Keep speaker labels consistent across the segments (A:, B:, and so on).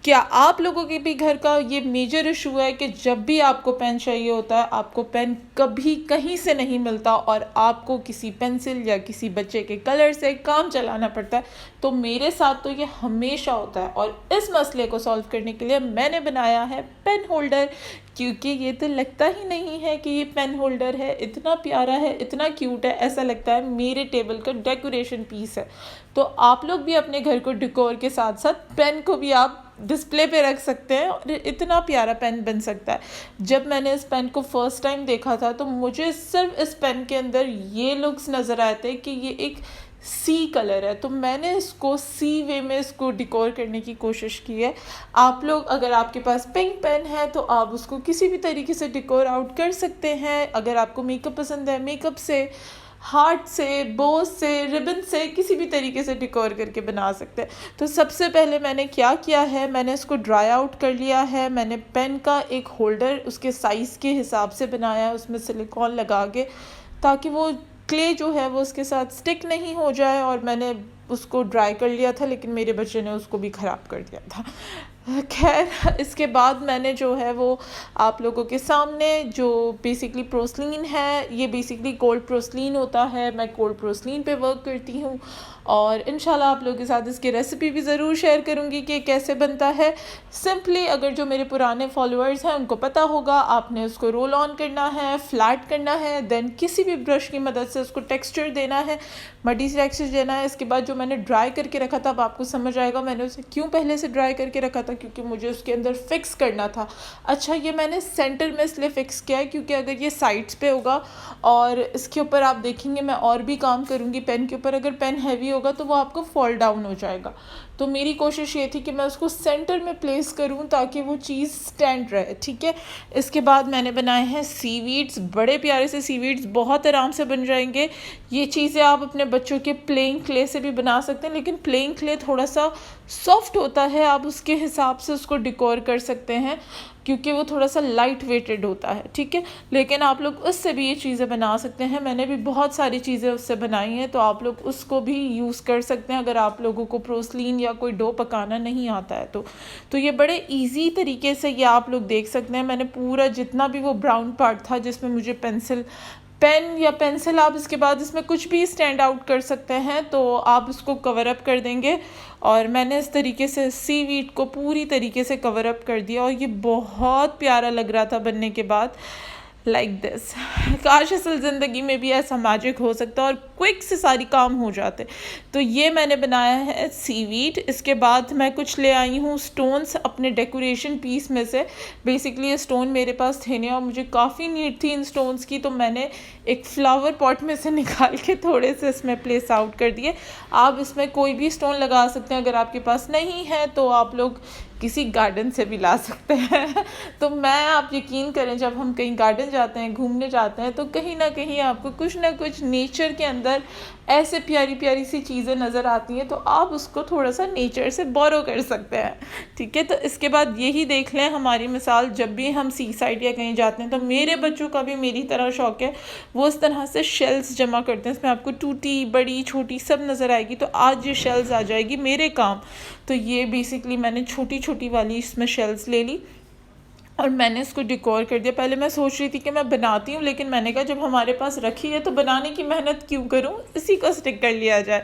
A: क्या आप लोगों के भी घर का ये मेजर इशू है कि जब भी आपको पेन चाहिए होता है, आपको पेन कभी कहीं से नहीं मिलता और आपको किसी पेंसिल या किसी बच्चे के कलर से काम चलाना पड़ता है? तो मेरे साथ तो ये हमेशा होता है, और इस मसले को सॉल्व करने के लिए मैंने बनाया है पेन होल्डर। क्योंकि ये तो लगता ही नहीं है कि ये पेन होल्डर है, इतना प्यारा है, इतना क्यूट है, ऐसा लगता है मेरे टेबल का डेकोरेशन पीस है। तो आप लोग भी अपने घर को डेकोर के साथ साथ पेन को भी आप डिस्प्ले पे रख सकते हैं, और इतना प्यारा पेन बन सकता है। जब मैंने इस पेन को फर्स्ट टाइम देखा था तो मुझे सिर्फ इस पेन के अंदर ये लुक्स नज़र आए थे कि ये एक सी कलर है, तो मैंने इसको सी वे में इसको डिकोर करने की कोशिश की है। आप लोग, अगर आपके पास पिंक पेन है तो आप उसको किसी भी तरीके से डिकोर आउट कर सकते हैं। अगर आपको मेकअप पसंद है, मेकअप से, हार्ट से, बोस से, रिबन से, किसी भी तरीके से डिकोर करके बना सकते हैं। तो सबसे पहले मैंने क्या किया है, मैंने इसको ड्राई आउट कर लिया है। मैंने पेन का एक होल्डर उसके साइज़ के हिसाब से बनाया है, उसमें सिलिकॉन लगा के, ताकि वो क्ले जो है वो उसके साथ स्टिक नहीं हो जाए। और मैंने उसको ड्राई कर लिया था, लेकिन मेरे बच्चे ने उसको भी ख़राब कर दिया था। खैर, इसके बाद मैंने जो है वो आप लोगों के सामने जो बेसिकली प्रोसलिन है, ये बेसिकली कोल्ड प्रोसलिन होता है, मैं कोल्ड प्रोसलिन पे वर्क करती हूँ, और इंशाल्लाह आप लोगों के साथ इसकी रेसिपी भी ज़रूर शेयर करूँगी कि कैसे बनता है। सिंपली, अगर जो मेरे पुराने फॉलोअर्स हैं उनको पता होगा, आपने उसको रोल ऑन करना है, फ्लैट करना है, देन किसी भी ब्रश की मदद से उसको टेक्सचर देना है, मडी से टेक्सचर देना है। इसके बाद जो मैंने ड्राई करके रखा था, अब आपको समझ आएगा मैंने उसे क्यों पहले से ड्राई करके रखा था, क्योंकि मुझे उसके अंदर फिक्स करना था। अच्छा, ये मैंने सेंटर में इसलिए फ़िक्स किया है क्योंकि अगर ये साइड्स पे होगा और इसके ऊपर आप देखेंगे मैं और भी काम करूँगी पेन के ऊपर, अगर पेन हैवी होगा तो वो आपको फॉल डाउन हो जाएगा। तो मेरी कोशिश ये थी कि मैं उसको सेंटर में प्लेस करूं ताकि वो चीज़ स्टैंड रहे। ठीक है, इसके बाद मैंने बनाए हैं सीवीड्स, बड़े प्यारे से सीवीड्स, बहुत आराम से बन जाएंगे। ये चीज़ें आप अपने बच्चों के प्लेइंग क्ले से भी बना सकते हैं, लेकिन प्लेइंग क्ले थोड़ा सा सॉफ्ट होता है, आप उसके हिसाब से उसको डिकोर कर सकते हैं क्योंकि वो थोड़ा सा लाइट वेटेड होता है। ठीक है, लेकिन आप लोग उससे भी ये चीज़ें बना सकते हैं। मैंने भी बहुत सारी चीज़ें उससे बनाई हैं, तो आप लोग उसको भी यूज़ कर सकते हैं अगर आप लोगों को प्रोसलीन या कोई डो पकाना नहीं आता है तो ये बड़े इजी तरीके से ये आप लोग देख सकते हैं। मैंने पूरा जितना भी वो ब्राउन पार्ट था जिसमें मुझे पेन या पेंसिल, आप इसके बाद इसमें कुछ भी स्टैंड आउट कर सकते हैं, तो आप उसको कवर अप कर देंगे। और मैंने इस तरीके से सीवीड को पूरी तरीके से कवर अप कर दिया, और ये बहुत प्यारा लग रहा था बनने के बाद, लाइक दिस। काश असल ज़िंदगी में भी ऐसा मैजिक हो सकता और क्विक से सारी काम हो जाते। तो ये मैंने बनाया है सीवीड। इसके बाद मैं कुछ ले आई हूँ स्टोन्स अपने डेकोरेशन पीस में से। बेसिकली ये स्टोन मेरे पास थे नहीं और मुझे काफ़ी नीड थी इन स्टोन्स की, तो मैंने एक फ्लावर पॉट में से निकाल के थोड़े से इसमें प्लेस आउट कर दिए। आप इसमें कोई भी स्टोन लगा सकते हैं, अगर आपके पास नहीं है तो आप लोग किसी गार्डन से भी ला सकते हैं। तो आप यकीन करें, जब हम कहीं गार्डन जाते हैं, घूमने जाते हैं, तो कहीं ना कहीं आपको कुछ ना कुछ नेचर के अंदर ऐसे प्यारी प्यारी सी चीज़ें नज़र आती हैं, तो आप उसको थोड़ा सा नेचर से बोरो कर सकते हैं। ठीक है, तो इसके बाद यही देख लें हमारी मिसाल, जब भी हम सी साइड या कहीं जाते हैं तो मेरे बच्चों का भी मेरी तरह शौक़ है, वो इस तरह से शेल्स जमा करते हैं। इसमें आपको टूटी, बड़ी, छोटी सब नज़र आएगी। तो आज ये शेल्स आ जाएगी मेरे काम। तो ये बेसिकली मैंने छोटी छोटी वाली इसमें शेल्स ले ली और मैंने इसको डिकोर कर दिया। पहले मैं सोच रही थी कि मैं बनाती हूँ, लेकिन मैंने कहा जब हमारे पास रखी है तो बनाने की मेहनत क्यों करूँ, इसी को स्टिक कर लिया जाए।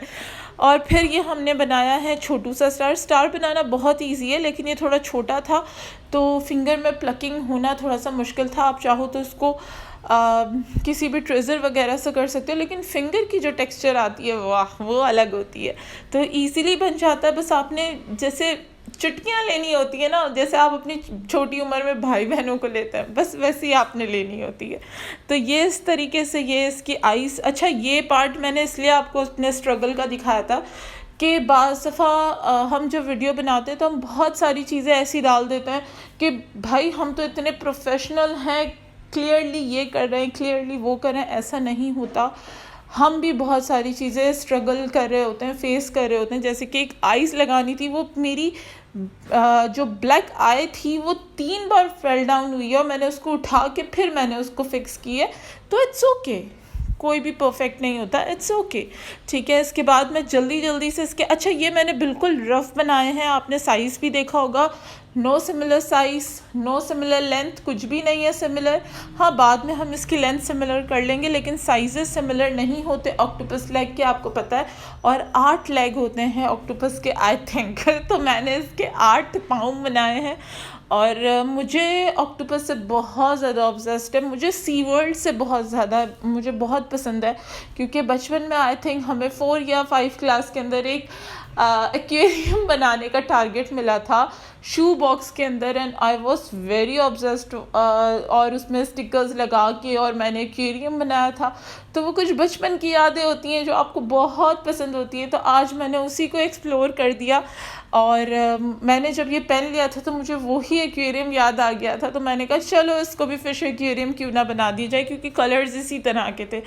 A: और फिर ये हमने बनाया है छोटू सा स्टार बनाना बहुत इजी है, लेकिन ये थोड़ा छोटा था तो फिंगर में प्लकिंग होना थोड़ा सा मुश्किल था। आप चाहो तो इसको किसी भी ट्रेजर वगैरह से कर सकते हो, लेकिन फिंगर की जो टेक्सचर आती है वाह, वो अलग होती है। तो इजीली बन जाता है। बस आपने जैसे चुटकियाँ लेनी होती है ना, जैसे आप अपनी छोटी उम्र में भाई बहनों को लेते हैं, बस वैसे ही आपने लेनी होती है। तो ये इस तरीके से ये इसकी आइस। अच्छा, ये पार्ट मैंने इसलिए आपको अपने स्ट्रगल का दिखाया था कि बाज़ दफ़ा हम जब वीडियो बनाते हैं तो हम बहुत सारी चीज़ें ऐसी डाल देते हैं कि भाई हम तो इतने प्रोफेशनल हैं, क्लियरली ये कर रहे हैं, क्लियरली वो कर रहे हैं। ऐसा नहीं होता। हम भी बहुत सारी चीज़ें स्ट्रगल कर रहे होते हैं, फेस कर रहे होते हैं। जैसे कि एक आइस लगानी थी, वो मेरी जो ब्लैक आई थी वो 3 बार फेल डाउन हुई है और मैंने उसको उठा के फिर मैंने उसको फिक्स की है। तो इट्स ओके, कोई भी परफेक्ट नहीं होता, इट्स ओके, ठीक है। इसके बाद मैं जल्दी से इसके, अच्छा ये मैंने बिल्कुल रफ बनाए हैं, आपने साइज़ भी देखा होगा, no similar size, no similar length, कुछ भी नहीं है सिमिलर। हाँ, बाद में हम इसकी लेंथ सिमिलर कर लेंगे, लेकिन साइजेस सिमिलर नहीं होते ऑक्टोपस लेग के, आपको पता है। और 8 लेग होते हैं ऑक्टोपस के, आई थिंक तो मैंने इसके 8 पाँव बनाए हैं। और मुझे ऑक्टोपस से बहुत ज़्यादा ऑब्सेस्ड है, मुझे सी वर्ल्ड से बहुत ज़्यादा, मुझे बहुत पसंद है, क्योंकि बचपन में आई थिंक हमें 4 या 5 क्लास के अंदर एक एक्वेरियम बनाने का टारगेट मिला था शू बॉक्स के अंदर, and I was very obsessed, और उसमें स्टिकर्स लगा के और मैंने एक्वेरियम बनाया था। तो वो कुछ बचपन की यादें होती हैं जो आपको बहुत पसंद होती हैं, तो आज मैंने उसी को एक्सप्लोर कर दिया। और मैंने जब ये पेन लिया था तो मुझे वही एक्वेरियम याद आ गया था, तो मैंने कहा चलो इसको भी फिश एक्वेरियम क्यों ना बना दिया जाए, क्योंकि कलर्स इसी तरह के थे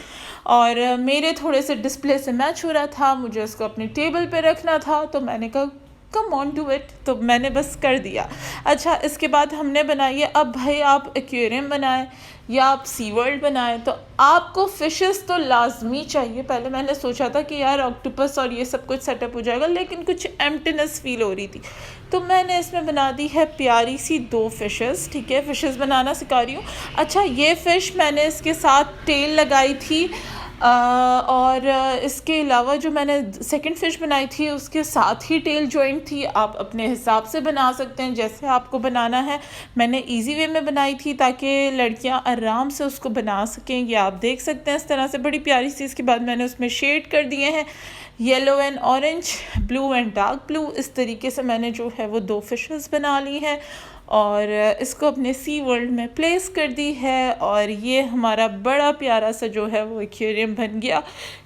A: और मेरे थोड़े से डिस्प्ले से मैच हो रहा था, मुझे इसको अपनी टेबल पे रखना था, तो मैंने कहा कम ऑन टू इट, तो मैंने बस कर दिया। अच्छा, इसके बाद हमने बनाई है, अब भाई आप एक्वेरियम बनाएं या आप सी वर्ल्ड बनाएं, तो आपको फिशेस तो लाजमी चाहिए। पहले मैंने सोचा था कि यार ऑक्टोपस और ये सब कुछ सेटअप हो जाएगा, लेकिन कुछ एम्प्टीनेस फील हो रही थी, तो मैंने इसमें बना दी है प्यारी सी 2 फिशेस, ठीक है। फिशेस बनाना सिखा रही हूँ। अच्छा, ये फ़िश मैंने इसके साथ टेल लगाई थी, और इसके अलावा जो मैंने सेकंड फ़िश बनाई थी उसके साथ ही टेल जॉइंट थी। आप अपने हिसाब से बना सकते हैं जैसे आपको बनाना है। मैंने इजी वे में बनाई थी ताकि लड़कियां आराम से उसको बना सकें। ये आप देख सकते हैं इस तरह से बड़ी प्यारी सी। इसके बाद मैंने उसमें शेड कर दिए हैं yellow and orange, blue and dark blue. इस तरीके से मैंने जो है वो 2 फिशेस बना ली हैं और इसको अपने सी वर्ल्ड में प्लेस कर दी है, और ये हमारा बड़ा प्यारा सा जो है वो एक्वेरियम बन गया।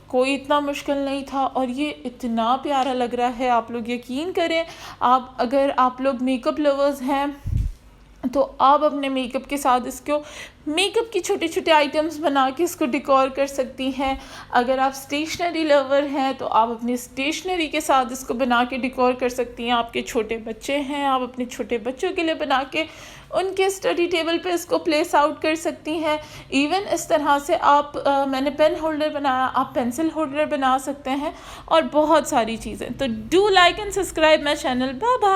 A: कोई इतना मुश्किल नहीं था और ये इतना प्यारा लग रहा है, आप लोग यकीन करें। अगर आप लोग मेकअप लवर्स हैं तो आप अपने मेकअप के साथ इसको मेकअप की छोटे छोटे आइटम्स बना के इसको डेकोर कर सकती हैं। अगर आप स्टेशनरी लवर हैं तो आप अपनी स्टेशनरी के साथ इसको बना के डेकोर कर सकती हैं। आपके छोटे बच्चे हैं, आप अपने छोटे बच्चों के लिए बना के उनके स्टडी टेबल पे इसको प्लेस आउट कर सकती हैं। इवन इस तरह से आप मैंने पेन होल्डर बनाया, आप पेंसिल होल्डर बना सकते हैं और बहुत सारी चीज़ें। तो do like and subscribe my channel. Bye bye.